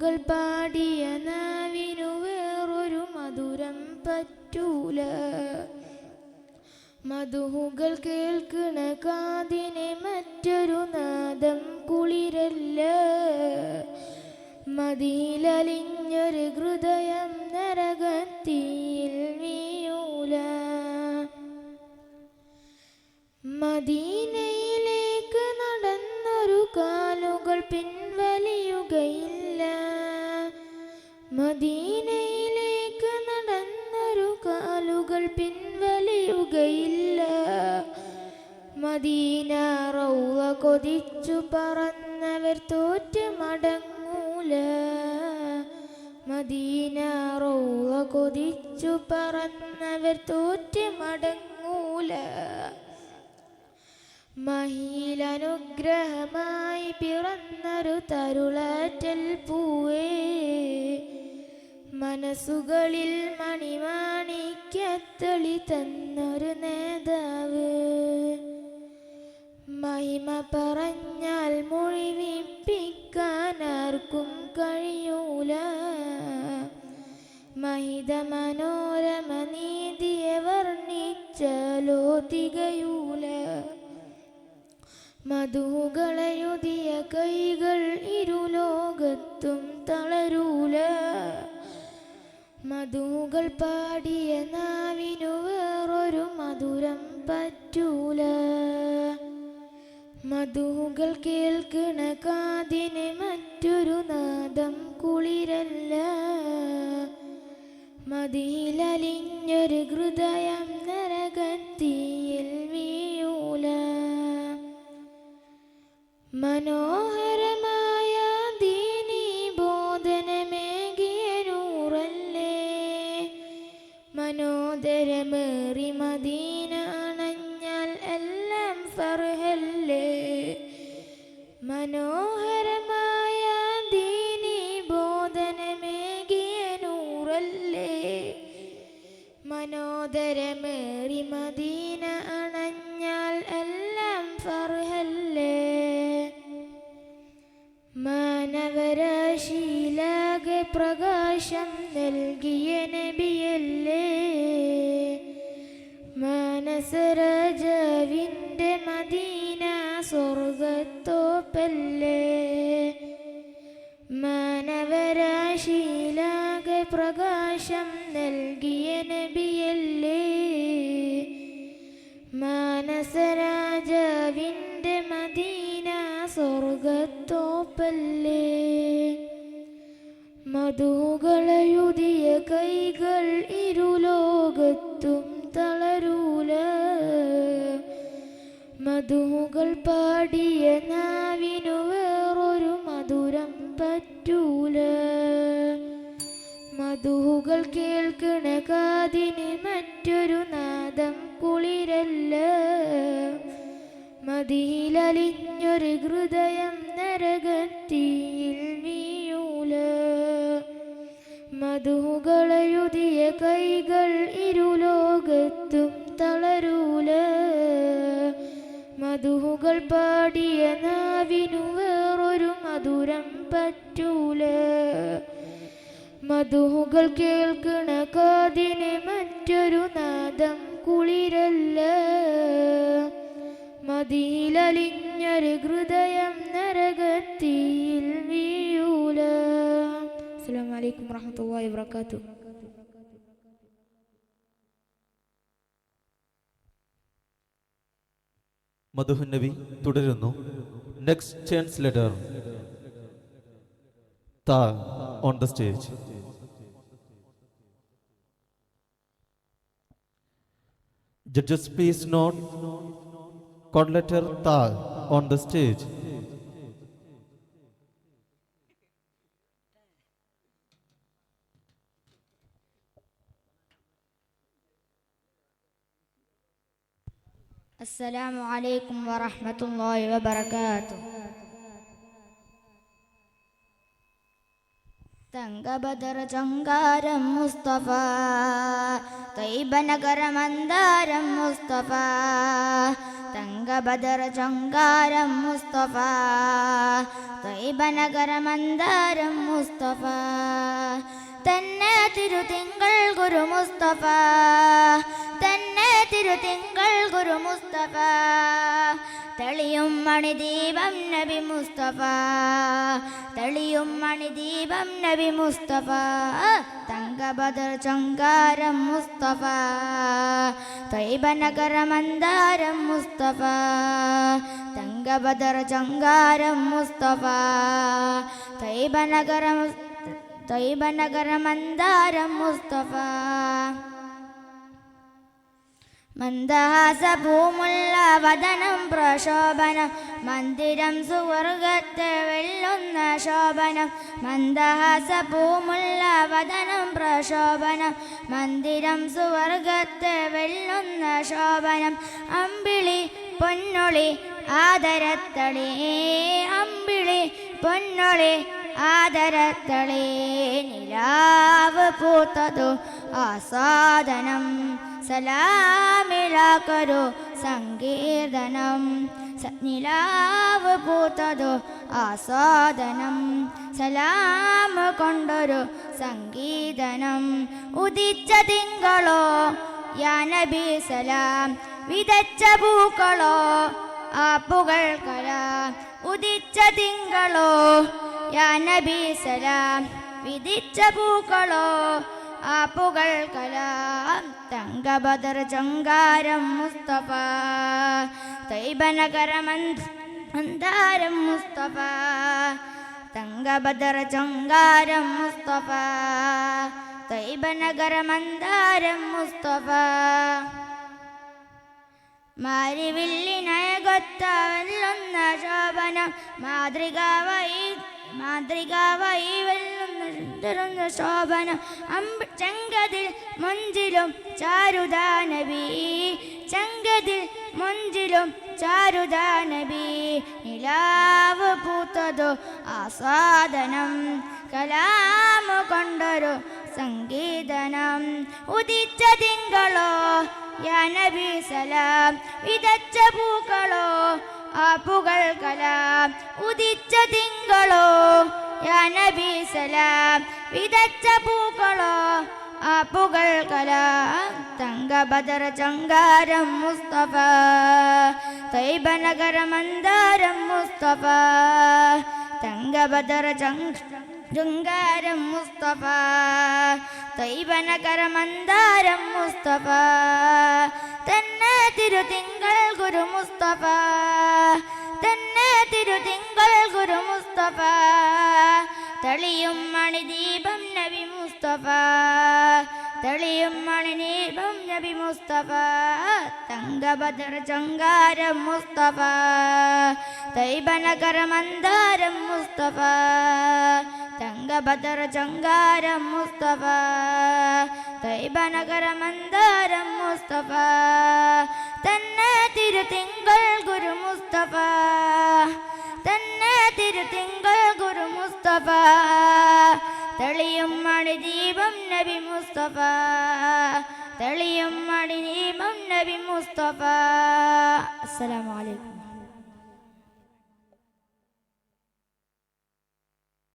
പാടിയ നാവിനു വേറൊരു മധുരം പറ്റൂല. മധുഹുകൾ കേൾക്കണ കാതിനെ മറ്റൊരു നാദം കുളിരല്ല. മതിയിലലിഞ്ഞൊരു ഹൃദയം നരകത്തിയിൽ വീയൂല. മദീനയിലേക്ക് നടന്നൊരു കാലുകൾ പിൻവലിയുകയില്ല. മദീനയിലേക്ക് നടന്നൊരു കാലുകൾ പിൻവലിയുകയില്ല. മദീന റൗള കൊതിച്ചു പറന്നവർ തോറ്റ് മടങ്ങൂല. മദീന റൗള കൊതിച്ചു പറന്നവർ തോറ്റ് മടങ്ങൂല. മഹിയിലനുഗ്രഹമായി പിറന്നൊരു തരുളാറ്റൽ പൂവേ, മനസ്സുകളിൽ മണിമാണിക്യത്തളി തന്നൊരു നേതാവ്. മഹിമ പറഞ്ഞാൽ മൊഴിവിപ്പിക്കാൻ ആർക്കും കഴിയൂല. മഹിത മനോരമ നീതിയെ വർണ്ണിച്ചാലോ തികയൂല. മധുകളെഴുതിയ കൈകൾ ഇരുലോകത്തും തളരൂല. മധുകൾ പാടിയ നാവിനു വേറൊരു മധുരം പറ്റൂല. മധുകൾ കേൾക്കണ കാതിന് മറ്റൊരു നാദം കുളിരല്ല. മതിയിലലിഞ്ഞൊരു ഹൃദയം നരകത്തിയിൽ വീയൂല. മനോഹരമായ ദീനീ ബോധനമേകിയ നൂറല്ലേ, മനോദരമേറി മദീന അണഞ്ഞാൽ എല്ലാം ഫർഹല്ലേ. മനോഹരമായ ദീനീ ബോധനമേകിയ നൂറല്ലേ, മനോദരമേറി മദീന അണഞ്ഞാൽ എല്ലാം ഫർഹല്ലേ. മാനവരാശിയിലാകെ പ്രകാശം നൽകിയ നബിയല്ലേ, മാനസരാജാവിൻ്റെ മദീന സ്വർഗത്തോപ്പല്ലേ. മാനവരാശിയിലാകെ പ്രകാശം നൽകിയ നബിയല്ലേ, മാനസരാജാവിൻ്റെ മദീന സ്വർഗത്തോപ്പല്ലേ. മധുകളെഴുതിയ കൈകൾ ഇരുലോകത്തും തളരൂല. മധുകൾ പാടിയ നാവിനു വേറൊരു മധുരം പറ്റൂല. മധുകൾ കേൾക്കണ കാതിന് മറ്റൊരു നാദം കുളിരല്ല. മതിയിലലിഞ്ഞൊരു ഹൃദയം നരകത്തിയിൽ വീയൂല. മധുകളെഴുതിയ കൈകൾ ഇരുലോകത്തും തളരൂല. മധുകൾ പാടിയ നാവിനു വേറൊരു മധുരം പറ്റൂല. മധുകൾ കേൾക്കണ കാതിന് മറ്റൊരു നാദം കുളിരല്ല. മതിയിലലിഞ്ഞൊരു ഹൃദയം നരകത്തിയിൽ വീയൂല. അസ്സലാമു അലൈക്കും വറഹ്മത്തുള്ളാഹി വബറകാതുഹു. മധുഹുൻ നബി തുടരുന്നു. നെക്സ്റ്റ് ചാൻസ് ലെറ്റർ താ on the stage. Judges, please note chord letter Ta on the stage. Assalamu alaikum wa rahmatullahi wa barakatuh. തങ്കബദർ ചങ്കാരം മുസ്തഫ, തൈബ നഗര മന്ദാരം മുസ്തഫ, തങ്കബദർ ചൊങ്കാരം മുസ്തഫ ത്വയ്ബ നഗര മന്ദാരം മുസ്തഫ തന്നെ തിരുതിങ്കൾ ഗുരു മുസ്തഫ തന്നെ തിരുതിങ്കൾ ഗുരു മുസ്തഫ തെളിയും മണിദീപം നബി മുസ്തഫ തെളിയും മണിദീപം നബി മുസ്തഫ തങ്കബദർ ചൊങ്കാരം മുസ്തഫ ത്വയ്ബ നഗര മന്ദാരം മുസ്തഫ തങ്കബദർ ചൊങ്കാരം മുസ്തഫ ത്വയ്ബ നഗര മന്ദാരം മുസ്തഫ മന്ദഹാസഭൂമുള്ള വദനം പ്രശോഭനം മന്ദിരം സുവർഗത്തെ വെല്ലുന്ന ശോഭനം മന്ദഹാസഭൂമുള്ള വദനം പ്രശോഭനം മന്ദിരം സുവർഗത്തെ വെല്ലുന്ന ശോഭനം അമ്പിളി പൊന്നൊളി ആദരത്തളി അമ്പിളി പൊന്നൊളി ആദരത്തളി നിലാവ് പൂത്തതു ആസാദനം സലാമിലാക്കൊരു സങ്കീർത്തനം നിലാവ് പൂത്തതു ആസ്വാദനം സലാം കൊണ്ടൊരു സംഗീതനം ഉദിച്ച തിങ്കളോ യാ നബി സലാം വിതച്ച പൂക്കളോ ആപ്പുകൾ കലാം ഉദിച്ച തിങ്കളോ യാ നബി സലാം വിധിച്ച പൂക്കളോ ആപ്പുകൾ കലാം തങ്കബദർ ചൊങ്കാരം മുസ്തഫ ത്വയ്ബ നഗര മന്ദാരം മുസ്തഫ തങ്കബദർ ചൊങ്കാരം മുസ്തഫ ത്വയ്ബ നഗര മന്ദാരം മുസ്തഫ മാരിവില്ലിനയകൊത്ത വെല്ലുന്ന ശോഭനം മാതൃകാവായി വെല്ലുന്ന ശോഭനം ചെങ്കതിൽ മൊഞ്ചിലും ചാരുദാ നബി ചെങ്കതിൽ മൊഞ്ചിലും ചാരുദാ നബി നിലാവ് പൂത്തതു ആസ്വാദനം കലാമു കൊണ്ടൊരു സംഗീതനം ഉദിച്ച തിങ്കളോ യാ നബി സലാം വിതച്ച പൂക്കളോ ആപ്പുകൾ കലാം ഉദിച്ച തിങ്കളോ യാ നബി സലാം വിതച്ച പൂക്കളോ ആപ്പുകൾ കലാം തങ്കബദർ ചൊങ്കാരം മുസ്തഫ ത്വയ്ബ നഗര മന്ദാരം മുസ്തഫ തങ്കബദർ ചൊങ്കാരം മുസ്തഫ ത്വയ്ബ നഗര മന്ദാരം മുസ്തഫ തന്നെ തിരുതിങ്കൾ ഗുരു മുസ്തഫ തന്നെ തിരുതിങ്കൾ ഗുരു മുസ്തഫ തെളിയും മണിദീപം നബി മുസ്തഫ തെളിയും മണിദീപം നബി മുസ്തഫ തങ്കബദർ ചൊങ്കാരം മുസ്തഫ ത്വയ്ബ നഗര മന്ദാരം മുസ്തഫ തങ്കബദർ ചൊങ്കാരം മുസ്തഫ ത്വയ്ബ നഗര മന്ദാരം മുസ്തഫ തന്നെ തിരുതിങ്കൾ ഗുരു മുസ്തഫ തന്നെ തിരുതിങ്കൾ ഗുരു മുസ്തഫ തെളിയും മണിദീപം നബി മുസ്തഫ തെളിയും മണിദീപം നബി മുസ്തഫ അസ്സലാമു അലൈക്കും.